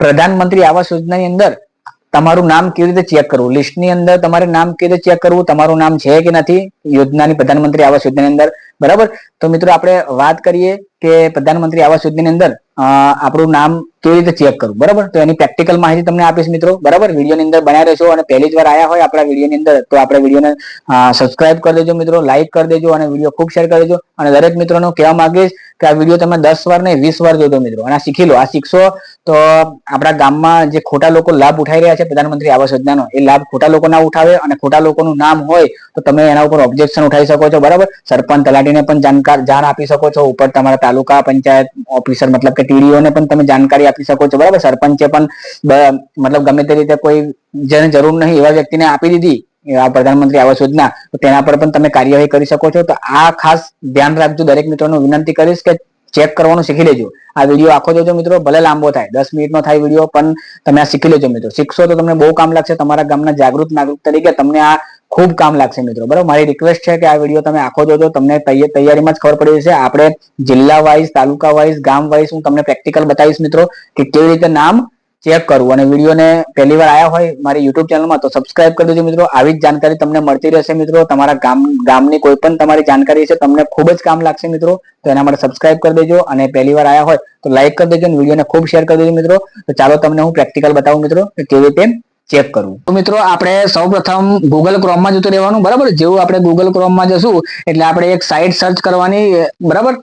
પ્રધાનમંત્રી આવાસ યોજનાની અંદર તમારું નામ કેવી રીતે ચેક કરવું, લિસ્ટની અંદર તમારે નામ કેવી રીતે ચેક કરવું, તમારું નામ છે કે નથી યોજનાની, પ્રધાનમંત્રી આવાસ યોજનાની અંદર, બરાબર. તો મિત્રો આપણે વાત કરીએ કે પ્રધાનમંત્રી આવાસ યોજનાની અંદર આપણું નામ કેવી રીતે ચેક કરવું, બરાબર. તો એની પ્રેક્ટિકલ માહિતી તમને આપીશ મિત્રો, બરાબર. વિડીયોની અંદર બનાવી રહેશો અને પહેલી જ વાર આવ્યા હોય આપણા વિડીયોની અંદર તો આપણે વિડીયોને સબસ્ક્રાઇબ કરી દેજો મિત્રો, લાઈક કરી દેજો અને વિડીયો ખૂબ શેર કરી દેજો. અને દરેક મિત્રોને કહેવા માંગીશ કે આ વિડીયો તમે 10 વાર નહીં 20 વાર જોજો મિત્રો, અને આ શીખી લો. આ શીખશો તો આપણા ગામમાં જે ખોટા લોકો લાભ ઉઠાઈ રહ્યા છે પ્રધાનમંત્રી આવાસ યોજનાનો, એ લાભ ખોટા લોકો ના ઉઠાવે. અને ખોટા લોકોનું નામ હોય તો તમે એના ઉપર ઓબ્જેક્શન ઉઠાવી શકો છો, બરાબર. સરપંચ તલાટીને પણ જાણ આપી શકો છો, ઉપર તમારા તાલુકા પંચાયત ઓફિસર મતલબ કે ટીડીઓ ને પણ તમે જાણકારી આપી શકો છો, બરાબર. સરપંચે પણ મતલબ ગમે તે રીતે કોઈ જેને જરૂર નહીં એવા વ્યક્તિને આપી દીધી આ પ્રધાનમંત્રી આવાસ યોજના, તો તેના પર પણ તમે કાર્યવાહી કરી શકો છો. તો આ ખાસ ધ્યાન રાખજો, દરેક મિત્રોને વિનંતી કરીશ કે ચેક કરવાનું શીખી લેજો. આ વિડીયો આખો જોજો મિત્રો, ભલે લાંબો થાય 10 મિનિટનો થાય વિડીયો, પણ તમે આ શીખી લેજો મિત્રો. શીખશો તો તમને બહુ કામ લાગશે, તમારા ગામના જાગૃત નાગરિક તરીકે તમને આ ખૂબ કામ લાગશે મિત્રો, બરાબર. મારી રિક્વેસ્ટ છે કે આ વિડીયો તમે આખો જોજો, તમને તૈયારીમાં જ ખબર પડી જશે. આપણે જિલ્લા વાઇઝ, તાલુકા વાઇઝ, ગામ વાઇઝ હું તમને પ્રેક્ટિકલ બતાવીશ મિત્રો કે કેવી રીતે નામ ચેક કરવું. અને વિડીયોને પહેલી વાર આવ્યા હોય મારી યુટ્યુબ ચેનલમાં તો સબસ્ક્રાઇબ કરી દેજો મિત્રો. આવી જ જાણકારી તમને મળતી રહેશે મિત્રો. તમારા ગામની કોઈ પણ તમારી જાણકારી છે તમને ખૂબ જ કામ લાગશે મિત્રો, તો એના માટે સબસ્ક્રાઇબ કરી દેજો. અને પહેલી વાર આવ્યા હોય તો લાઈક કરી દેજો અને વિડીયોને ખૂબ શેર કરી દેજો મિત્રો. તો ચાલો તમને હું પ્રેક્ટિકલ બતાવું મિત્રો કે કેવી રીતે ચેક કરવું. તો મિત્રો આપણે સૌપ્રથમ ગૂગલ ક્રોમમાં જતું રહેવાનું, બરાબર. જેવું આપણે ગૂગલ ક્રોમમાં જશું એટલે આપણે એક સાઇટ સર્ચ કરવાની, બરાબર.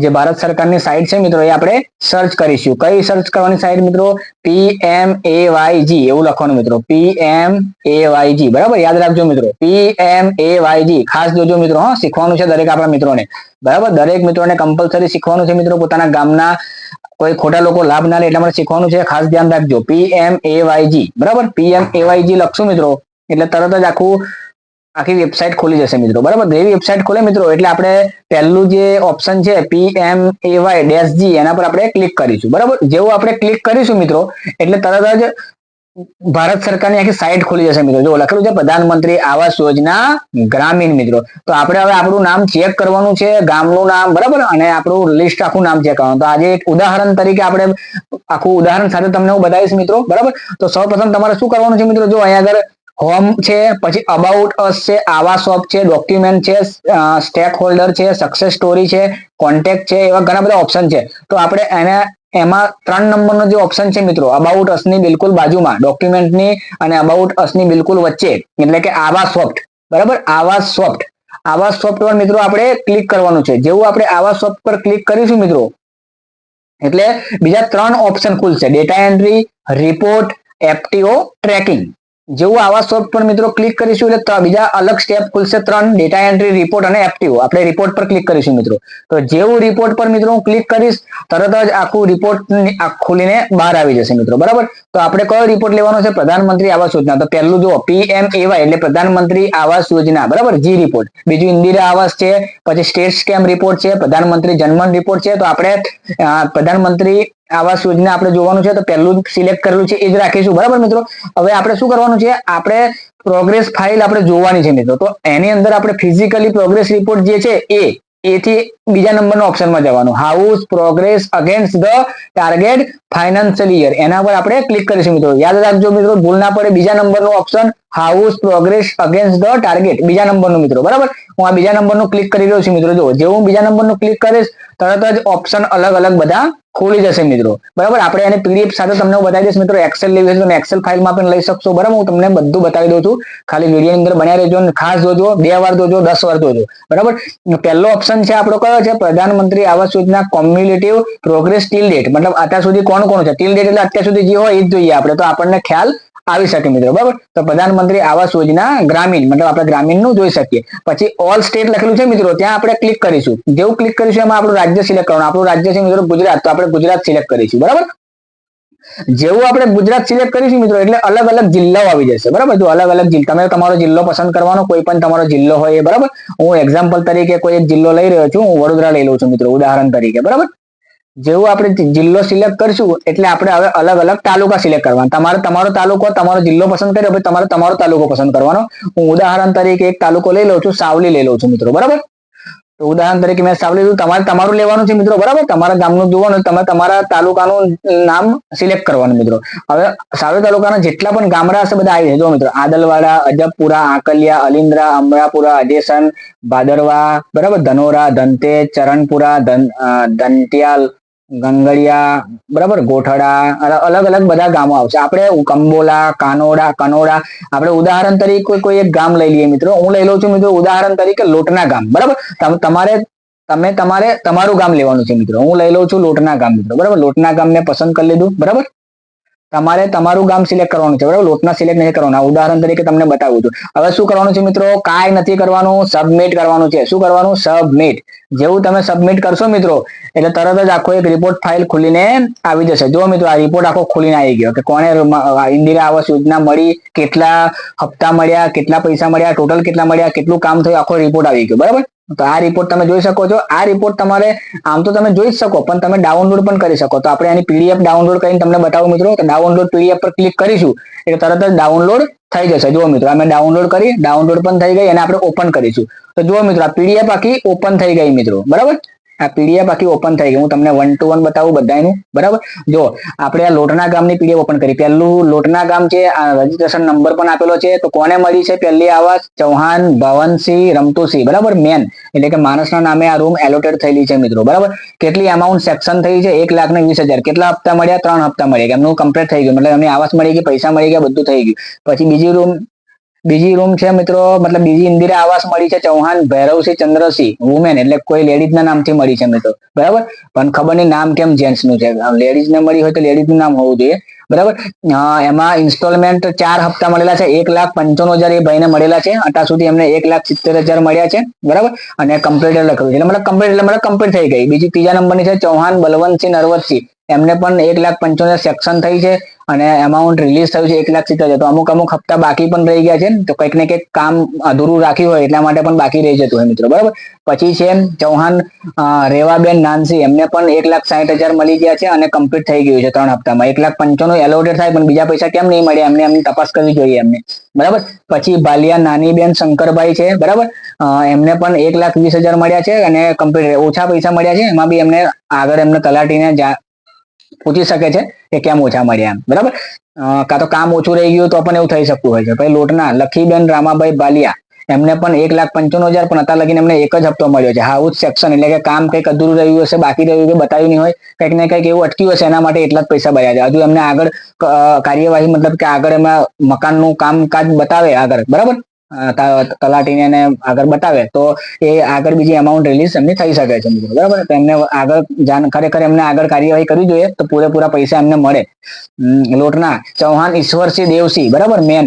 જે ભારત સરકારની સાઇટ છે મિત્રો એ આપણે સર્ચ કરીશું. કઈ સર્ચ કરવાની સાઇટ મિત્રો? PMAYG એવું લખવાનું મિત્રો, PMAYG, બરાબર. યાદ રાખજો મિત્રો, PMAYG ખાસ જોજો મિત્રો. હા, શીખવાનું છે દરેક આપણા મિત્રોને, બરાબર. દરેક મિત્રોને કમ્પલસરી શીખવાનું છે મિત્રો. પોતાના ગામના કોઈ ખોટા લોકો લાભ ના લે એટલા માટે શીખવાનું છે, ખાસ ધ્યાન રાખજો. PMAYG, બરાબર. PMAYG લખશું મિત્રો એટલે તરત જ આખી વેબસાઇટ ખોલી જશે મિત્રો, બરાબર. એવી વેબસાઇટ ખોલે મિત્રો એટલે આપણે પહેલું જે ઓપ્શન છે PMAY-G એના પર આપણે ક્લિક કરીશું, બરાબર. જેવું આપણે ક્લિક કરીશું મિત્રો એટલે તરત જ ભારત સરકારની આખી સાઇટ ખોલી જશે મિત્રો. જો લખેલું છે પ્રધાનમંત્રી આવાસ યોજના ગ્રામીણ મિત્રો. તો આપણે હવે આપણું નામ ચેક કરવાનું છે, ગામનું નામ, બરાબર. અને આપણું લિસ્ટ આખું નામ ચેક કરવાનું. તો આજે એક ઉદાહરણ તરીકે આપણે આખું ઉદાહરણ સાથે તમને હું બતાવીશ મિત્રો, બરાબર. તો સૌપ્રથમ તમારે શું કરવાનું છે મિત્રો? જો અહીંયા આગળ હોમ છે, પછી અબાઉટ અસ છે, આવાસ શોપ છે, ડોક્યુમેન્ટ છે, સ્ટેક હોલ્ડર છે, સક્સેસ સ્ટોરી છે, કોન્ટેક્ટ છે, એવા ઘણા બધા ઓપ્શન છે. તો આપણે એમાં 3 નંબરનો જે ઓપ્શન છે મિત્રો, અબાઉટ અસની બિલકુલ બાજુમાં, ડોક્યુમેન્ટની અને અબાઉટ અસની બિલકુલ વચ્ચે, એટલે કે આવાસ સોફ્ટ, બરાબર. આવાસ સોફ્ટ પર મિત્રો આપણે ક્લિક કરવાનું છે. જેવું આપણે આવાસ સોફ્ટ પર ક્લિક કરીશું મિત્રો એટલે બીજા 3 ઓપ્શન ખુલશે, data entry, report, FTO, tracking. જેવું આવા સોફ્ટ પર મિત્રો ક્લિક કરીશું એટલે બીજા અલગ સ્ટેપ ખુલશે 3, ડેટા એન્ટ્રી, રિપોર્ટ અને FTO. આપણે રિપોર્ટ પર ક્લિક કરીશું મિત્રો. તો જેવું રિપોર્ટ પર મિત્રો હું ક્લિક કરીશ તરત જ આખું રિપોર્ટ ખોલીને બહાર આવી જશે મિત્રો, બરાબર. તો આપણે કયો રિપોર્ટ લેવાનો છે? પ્રધાનમંત્રી આવાસ યોજના. તો પહેલું જો PMAY એટલે પ્રધાનમંત્રી આવાસ યોજના, બરાબર, G રિપોર્ટ. બીજું ઇન્દિરા આવાસ છે, પછી સ્ટેટ સ્કેમ રિપોર્ટ છે, પ્રધાનમંત્રી જનમન રિપોર્ટ છે. તો આપણે પ્રધાનમંત્રી આવાસ યોજના આપણે જોવાનું છે તો પહેલું સિલેક્ટ કરેલું છે એ જ રાખીશું, બરાબર મિત્રો. હવે આપણે શું કરવાનું છે? આપણે પ્રોગ્રેસ ફાઇલ આપણે જોવાની છે મિત્રો. તો એની અંદર આપણે ફિઝિકલી પ્રોગ્રેસ રિપોર્ટ જે છે એથી બીજા નંબરના ઓપ્શનમાં જવાનું, house progress against the target financial year. એના પર આપણે ક્લિક કરીશું મિત્રો. યાદ રાખજો મિત્રો, ભૂલ ના પડે. બીજા નંબરનો option house progress against the target, બીજા નંબરનું મિત્રો, બરાબર. હું આ બીજા નંબરનું ક્લિક કરી રહ્યો છું મિત્રો. જો જેવું હું બીજા નંબરનું ક્લિક કરીશ તરત જ ઓપ્શન અલગ અલગ બધા ખોલી જશે મિત્રો, બરાબર. આપણે એને PDF સાથે તમને હું બતાવી દઈશ મિત્રો. એક્સેલ લેવી છે તમે એક્સેલ ફાઇલમાં પણ લઈ શકશો, બરાબર. હું તમને બધું બતાવી દઉં છું, ખાલી વિડીયોની અંદર બન્યા રહેજો અને ખાસ જોજો, 2 વાર જોજો, 10 વાર જોજો, બરાબર. પહેલો ઓપ્શન છે આપણો કયો છે? પ્રધાનમંત્રી Awas Yojana કોમ્યુલેટિવ progress teal date, મતલબ અત્યાર સુધી કોણ છે. ટીલ ડેટ એટલે અત્યાર સુધી જે હોય એ જ જોઈએ આપણે, તો આપણને ખ્યાલ આવી શકે મિત્રો, બરાબર. તો પ્રધાનમંત્રી આવાસ યોજના ગ્રામીણ મતલબ આપણે ગ્રામીણનું જોઈ શકીએ. પછી ઓલ સ્ટેટ લખેલું છે મિત્રો, ત્યાં આપણે ક્લિક કરીશું. જેવું ક્લિક કરીશું એમાં આપણું રાજ્ય સિલેક્ટ કરવાનું. આપણું રાજ્ય છે મિત્રો ગુજરાત, તો આપણે ગુજરાત સિલેક્ટ કરીશું, બરાબર. જેવું આપણે ગુજરાત સિલેક્ટ કરીશું મિત્રો એટલે અલગ અલગ જિલ્લાઓ આવી જશે, બરાબર. જો અલગ અલગ જિલ્લા, તમે તમારો જિલ્લો પસંદ કરવાનો, કોઈ પણ તમારો જિલ્લો હોય, બરાબર. હું એક્ઝામ્પલ તરીકે કોઈ એક જિલ્લો લઈ રહ્યો છું, હું વડોદરા લઈ લઉં છું મિત્રો, ઉદાહરણ તરીકે, બરાબર. જેવું આપણે જિલ્લો સિલેક્ટ કરીશું એટલે આપણે હવે અલગ અલગ તાલુકા સિલેક્ટ કરવાના. તમારે તમારો તાલુકો, તમારો જિલ્લો પસંદ કર્યો, પછી તમારે તમારો તાલુકો પસંદ કરવાનો. હું ઉદાહરણ તરીકે એક તાલુકો લઈ લઉં છું, સાવલી લઈ લઉં છું મિત્રો, બરાબર. તો ઉદાહરણ તરીકે મેં સાવ લીધું, તમારે તમારું લેવાનું છે મિત્રો, બરાબર. તમારા ગામનું જોવાનું, તમે તમારા તાલુકાનું નામ સિલેક્ટ કરવાનું મિત્રો. હવે સાવલી તાલુકાના જેટલા પણ ગામડા હશે બધા આવી જાય. જો મિત્રો, આદલવાડા, અજબપુરા, આકલિયા, અલિન્દ્રા, અમરાપુરા, અજેસન, ભાદરવા, બરાબર, ધનોરા, ધનતેજ, ચરણપુરા, ધનતિયાલ, ગંગડિયા, બરાબર, ગોઠડા, અલગ અલગ બધા ગામો આવશે. આપણે કંબોલા, કનોડા આપણે ઉદાહરણ તરીકે કોઈ એક ગામ લઈ લઈએ મિત્રો. હું લઈ લઉં છું મિત્રો ઉદાહરણ તરીકે લોટના ગામ, બરાબર. તમારે તમારું ગામ લેવાનું છે મિત્રો. હું લઈ લઉં છું લોટના ગામ મિત્રો, બરાબર. લોટના ગામ મેં પસંદ કરી લીધું, બરાબર. તમારે તમારું ગામ સિલેક્ટ કરવાનું છે, બરાબર. લોટના સિલેક્ટ નહીં કરવાનું. ઉદાહરણ તરીકે તમને બતાવું છું. હવે શું કરવાનું છે મિત્રો? કાંઈ નથી કરવાનું, સબમિટ કરવાનું છે. શું કરવાનું? સબમિટ. જેવું તમે સબમિટ કરશો મિત્રો એટલે તરત જ આખો એક રિપોર્ટ ફાઇલ ખુલીને આવી જશે. જો મિત્રો, આ રિપોર્ટ આખો ખુલીને આવી ગયો કે કોને ઇન્દિરા આવાસ યોજના મળી, કેટલા હપ્તા મળ્યા, કેટલા પૈસા મળ્યા, ટોટલ કેટલા મળ્યા, કેટલું કામ થયું, આખો રિપોર્ટ આવી ગયો, બરાબર. તો આ રિપોર્ટ તમે જોઈ શકો છો. આ રિપોર્ટ તમારે આમ તો તમે જોઈ જ શકો, પણ તમે ડાઉનલોડ પણ કરી શકો. તો આપણે આની પીડીએફ ડાઉનલોડ કરીને તમને બતાવું મિત્રો. તો ડાઉનલોડ પીડીએફ પર ક્લિક કરીશું એટલે તરત જ ડાઉનલોડ થઈ જશે. જુઓ મિત્રો, અમે ડાઉનલોડ કરી, ડાઉનલોડ પણ થઈ ગઈ અને આપણે ઓપન કરીશું. તો જુઓ મિત્રો, આ પીડીએફ આખી ઓપન થઈ ગઈ મિત્રો, બરાબર. આ પીડીએફ આખી ઓપન થઈ ગઈ. હું તમને 1 to 1 બતાવું બધાનું, બરાબર. જો આપણે આ લોટના ગામની પીડીએફ ઓપન કરી. પહેલું લોટના ગામ છે, આ રજીસ્ટ્રેશન નંબર પણ આપેલો છે. તો કોને મળી છે પહેલી આવાસ? ચૌહાણ ભવનસિંહ રમતુસિંહ, બરાબર. મેન એટલે કે માણસના નામે આ રૂમ એલોટેડ થયેલી છે મિત્રો, બરાબર. કેટલી અમાઉન્ટ સેક્શન થઈ છે? 1,20,000. કેટલા હપ્તા મળ્યા? 3 હપ્તા મળ્યા. એમનું કમ્પ્લીટ થઈ ગયું, મતલબ એમની આવાસ મળી ગઈ, પૈસા મળી ગયા, બધું થઈ ગયું. પછી બીજી રૂમ છે મિત્રો, મતલબ બીજી ઇન્દિરા આવાસ મળી છે ચૌહાણ ભૈરવસિંહ ચંદ્રસિંહ, વુમેન એટલે કોઈ લેડીઝ ના નામથી મળી છે મિત્રો, બરાબર. પણ ખબર નહીં નામ કેમ જેન્ટ્સ નું છે. લેડીઝ ને મળી હોય તો લેડીઝ નું નામ હોવું જોઈએ, બરાબર. એમાં ઇન્સ્ટોલમેન્ટ 4 હપ્તા મળેલા છે. 1,95,000 એ ભાઈને મળેલા છે. અત્યાર સુધી એમને 1,70,000 મળ્યા છે, બરાબર. અને કમ્પ્લીટ લખ્યું છે એટલે મતલબ કમ્પ્લીટ થઈ ગઈ. બીજી ત્રીજા નંબરની છે ચૌહાણ બલવંતસિંહ નરવતસિંહ, એમને પણ 1,95,000 સેક્શન થઈ છે અને અમાઉન્ટ રિલીઝ થયું છે 1,70,000. તો અમુક હપ્તા બાકી પણ રહી ગયા છે. તો કંઈક ને કંઈક કામ અધૂરું રાખ્યું હોય એટલા માટે પણ બાકી રહી જતું હોય મિત્રો, બરાબર. પછી છે ચૌહાણ રેવાબેન નાનસી, એમને પણ 1,60,000 મળી ગયા છે અને કમ્પ્લીટ થઈ ગયું છે 3 હપ્તામાં. 1,95,000 એલોટેડ થાય પણ બીજા પૈસા કેમ નહીં મળ્યા એમની તપાસ કરવી જોઈએ એમને, બરાબર. પછી ભાલિયા નાનીબેન શંકરભાઈ છે, બરાબર. એમને પણ 1,20,000 મળ્યા છે અને કમ્પ્લીટ ઓછા પૈસા મળ્યા છે. એમાં બી એમને આગળ એમને તલાટીને પૂછી શકે છે કે કેમ ઓછા મળ્યા એમ, બરાબર. કાં તો કામ ઓછું રહી ગયું તો પણ એવું થઈ શકતું હોય છે. પછી લોટના લખીબેન રામાભાઈ બાલિયા, એમને પણ 1,95,000 પણ અત્યારે લગીને એમને એક જ હપ્તો મળ્યો છે. હાઉસ સેક્શન એટલે કે કામ કંઈક અધૂરું રહ્યું હશે, બાકી રહ્યું કે બતાવ્યું નહીં હોય, કંઈક ને કંઈક એવું અટક્યું હશે, એના માટે એટલા જ પૈસા ભર્યા છે. હજુ એમને આગળ કાર્યવાહી મતલબ કે આગળ એમાં મકાનનું કામકાજ બતાવે આગળ, બરાબર. તલાટીને આગળ બતાવે તો એ આગળ બીજી અમાઉન્ટ રિલીઝ એમની થઈ શકે છે મિત્રો, બરાબર. તો એમને આગળ ખરેખર એમને આગળ કાર્યવાહી કરવી જોઈએ તો પૂરેપૂરા પૈસા એમને મળે. લોટના ચૌહાણ ઈશ્વરસિંહ દેવસિંહ, બરાબર. મેન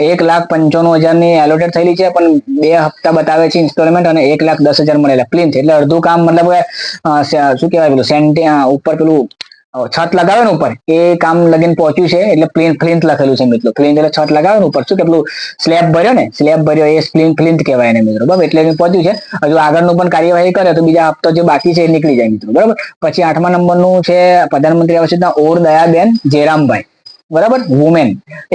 1,95,000 ની એલોટેડ થયેલી છે પણ 2 હપ્તા બતાવે છે ઇન્સ્ટોલમેન્ટ અને 1,10,000 મળેલા. પ્લિન્થ એટલે અડધું કામ મતલબ શું કહેવાય પેલું ઉપર પેલું છત લગાવે ને ઉપર એ કામ લગીને પહોંચ્યું છે એટલે પ્લિન્થ લખેલું છે મિત્રો. પ્લિન્થ એટલે છત લગાવે ને ઉપર શું કે પેલું સ્લેબ ભર્યો એ પ્લિન્થ કહેવાય ને મિત્રો, બરાબર. એટલે પહોંચ્યું છે. હજુ આગળનું પણ કાર્યવાહી કરે તો બીજા હપ્તો જે બાકી છે એ નીકળી જાય મિત્રો, બરાબર. પછી 8મા નંબરનું છે પ્રધાનમંત્રી આવાસ યોજના ઓર દયાબેન જેરામભાઈ, બરાબર. વુમેન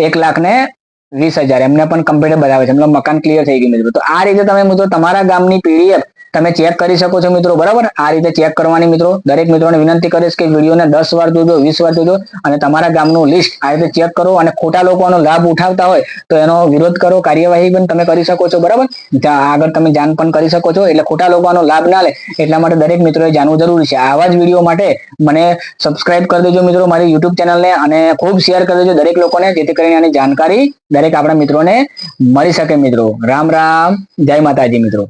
1,20,000 એમને પણ કમ્પ્લીટ બતાવે છે, મતલબ મકાન ક્લિયર થઈ ગયું મિત્રો. તો આ રીતે તમે મિત્રો તમારા ગામની પીડીએફ તમે ચેક કરી શકો છો મિત્રો, બરાબર. આ રીતે ચેક કરવાની મિત્રો. દરેક મિત્રોને વિનંતી કરીશ કે વિડીયોને 10 વાર જોજો, 20 વાર જોજો અને તમારા ગામનું લિસ્ટ આ રીતે ચેક કરો. અને ખોટા લોકોનો લાભ ઉઠાવતા હોય તો એનો વિરોધ કરો, કાર્યવાહી પણ તમે કરી શકો છો, બરાબર. આગળ તમે જાણ પણ કરી શકો છો. એટલે ખોટા લોકોનો લાભ ના લે એટલા માટે દરેક મિત્રોએ જાણવું જરૂરી છે. આવા જ વિડીયો માટે મને સબસ્ક્રાઇબ કરી દેજો મિત્રો મારી યુટ્યુબ ચેનલને અને ખૂબ શેર કરી દેજો દરેક લોકોને, જેથી કરીને આની જાણકારી દરેક આપણા મિત્રોને મળી શકે મિત્રો. રામ રામ, જય માતાજી મિત્રો.